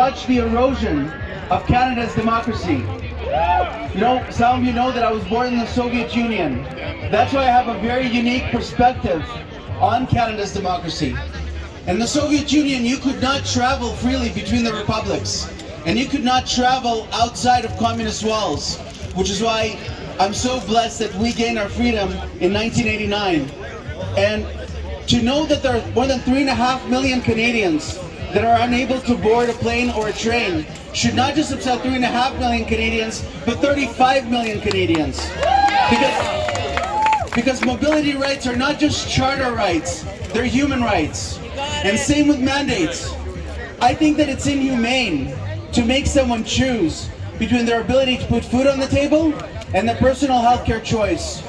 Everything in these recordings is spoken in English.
watch the erosion of Canada's democracy. You know, some of you know that I was born in the Soviet Union. That's why I have a very unique perspective on Canada's democracy. In the Soviet Union, you could not travel freely between the republics, and you could not travel outside of communist walls, which is why I'm so blessed that we gained our freedom in 1989. And to know that there are more than 3.5 million Canadians that are unable to board a plane or a train should not just upset 3.5 million Canadians, but 35 million Canadians. Because mobility rights are not just charter rights, they're human rights. And same with mandates. I think that it's inhumane to make someone choose between their ability to put food on the table and their personal healthcare choice.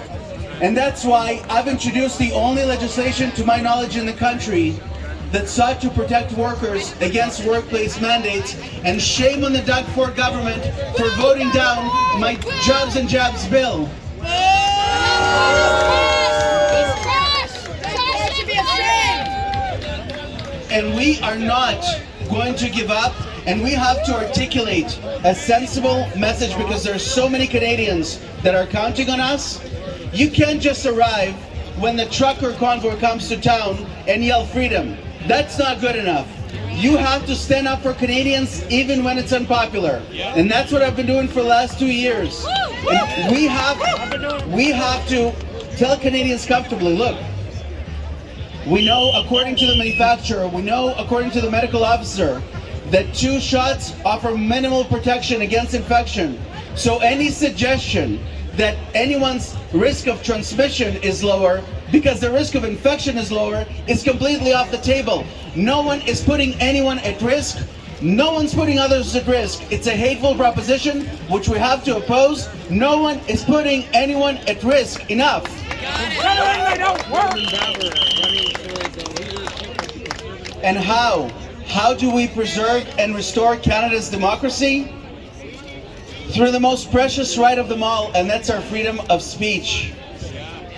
And that's why I've introduced the only legislation, to my knowledge, in the country that sought to protect workers against workplace mandates, and shame on the Doug Ford government for voting down my Jobs and Jabs bill. And we are not going to give up, and we have to articulate a sensible message because there are so many Canadians that are counting on us. You can't just arrive when the truck or convoy comes to town and yell freedom. That's not good enough. You have to stand up for Canadians even when it's unpopular. And that's what I've been doing for the last 2 years. And we have to tell Canadians comfortably, look, we know according to the manufacturer, we know according to the medical officer, that 2 shots offer minimal protection against infection. So any suggestion that anyone's risk of transmission is lower because the risk of infection is lower is completely off the table. No one is putting anyone at risk. No one's putting others at risk. It's a hateful proposition which we have to oppose. No one is putting anyone at risk. Enough. And how? How do we preserve and restore Canada's democracy? Through the most precious right of them all, and that's our freedom of speech.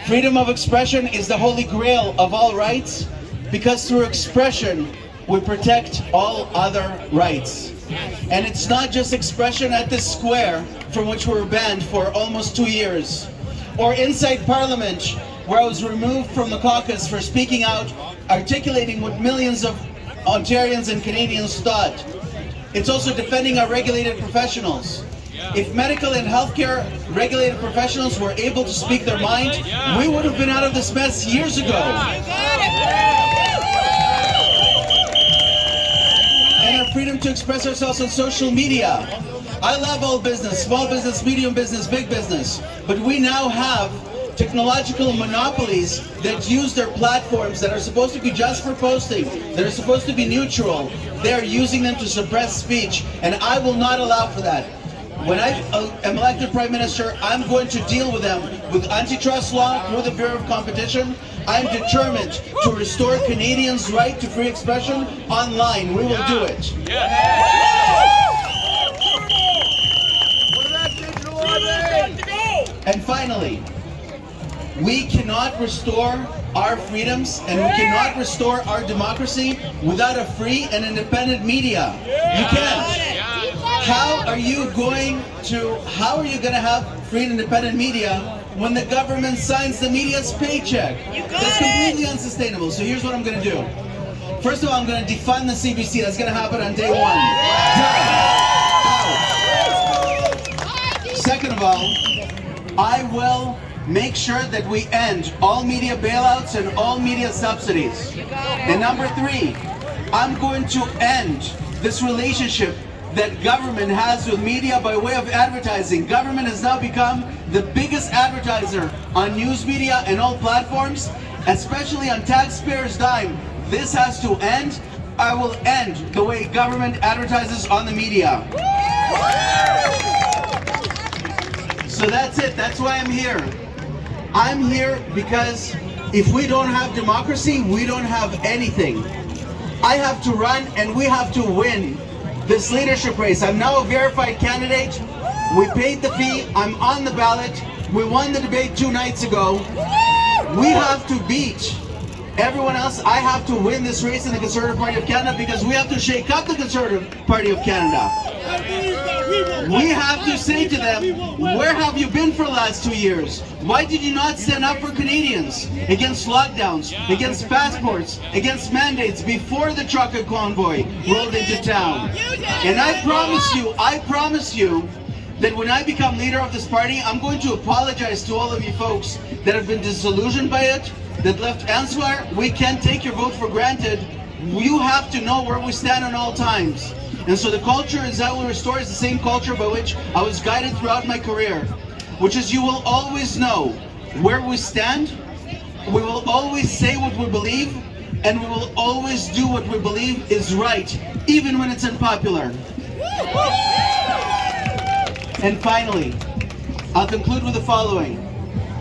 Freedom of expression is the holy grail of all rights, because through expression we protect all other rights. And it's not just expression at this square from which we were banned for almost 2 years, or inside Parliament where I was removed from the caucus for speaking out, articulating what millions of Ontarians and Canadians thought. It's also defending our regulated professionals. If medical and healthcare regulated professionals were able to speak their mind, we would have been out of this mess years ago. And our freedom to express ourselves on social media. I love all business, small business, medium business, big business, but we now have technological monopolies that use their platforms that are supposed to be just for posting, that are supposed to be neutral. They're using them to suppress speech, and I will not allow for that. When I am elected Prime Minister, I'm going to deal with them with antitrust law through the Bureau of Competition. I'm determined to restore Canadians' right to free expression online. We will do it. And finally, we cannot restore our freedoms and we cannot restore our democracy without a free and independent media. You can't. How are you going to have free and independent media when the government signs the media's paycheck? That's completely unsustainable. So here's what I'm going to do. First of all, I'm going to defund the CBC. That's going to happen on day 1. Second of all, I will make sure that we end all media bailouts and all media subsidies. And number 3, I'm going to end this relationship that government has with media by way of advertising. Government has now become the biggest advertiser on news media and all platforms, especially on taxpayers' dime. This has to end. I will end the way government advertises on the media. So that's it. That's why I'm here. I'm here because if we don't have democracy, we don't have anything. I have to run and we have to win this leadership race. I'm now a verified candidate. We paid the fee. I'm on the ballot. We won the debate 2 nights ago. We have to beat everyone else, I have to win this race in the Conservative Party of Canada because we have to shake up the Conservative Party of Canada. We have to say to them, where have you been for the last 2 years? Why did you not stand up for Canadians against lockdowns, against passports, against mandates before the trucker convoy rolled into town? And I promise you that when I become leader of this party, I'm going to apologize to all of you folks that have been disillusioned by it, that left answer. We can't take your vote for granted. You have to know where we stand on all times. And so the culture that will restore is the same culture by which I was guided throughout my career, which is you will always know where we stand, we will always say what we believe, and we will always do what we believe is right, even when it's unpopular. And finally, I'll conclude with the following.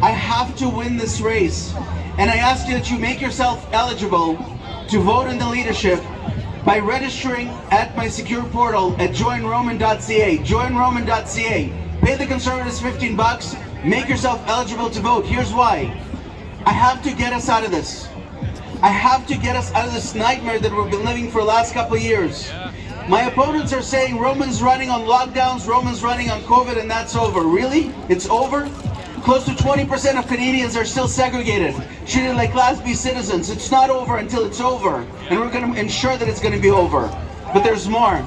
I have to win this race, and I ask you that you make yourself eligible to vote in the leadership by registering at my secure portal at joinroman.ca. Joinroman.ca. Pay the Conservatives $15, make yourself eligible to vote. Here's why. I have to get us out of this. I have to get us out of this nightmare that we've been living for the last couple of years. My opponents are saying Roman's running on lockdowns, Roman's running on COVID, and that's over. Really? It's over? Close to 20% of Canadians are still segregated, treated like Class B citizens. It's not over until it's over, and we're going to ensure that it's going to be over. But there's more.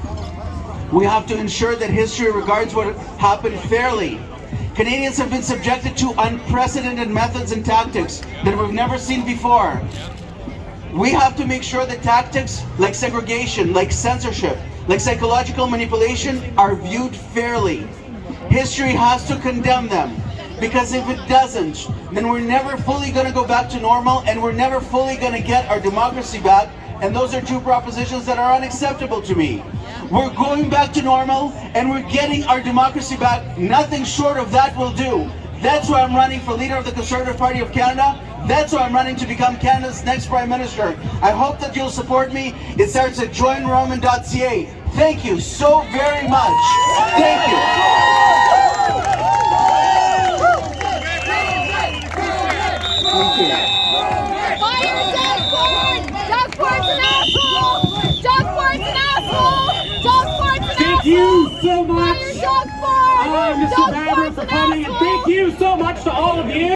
We have to ensure that history regards what happened fairly. Canadians have been subjected to unprecedented methods and tactics that we've never seen before. We have to make sure that tactics like segregation, like censorship, like psychological manipulation are viewed fairly. History has to condemn them, because if it doesn't, then we're never fully going to go back to normal, and we're never fully going to get our democracy back, and those are two propositions that are unacceptable to me. We're going back to normal, and we're getting our democracy back. Nothing short of that will do. That's why I'm running for leader of the Conservative Party of Canada. That's why I'm running to become Canada's next Prime Minister. I hope that you'll support me. It starts at joinroman.ca. Thank you so very much. Thank you. Thank you. Fire Doug Ford! Doug Ford's an asshole! Doug Ford's an asshole! Doug Ford's an asshole! Thank you so much, Fire Doug Ford! Mr. Baber, for coming, and thank you so much to all of you.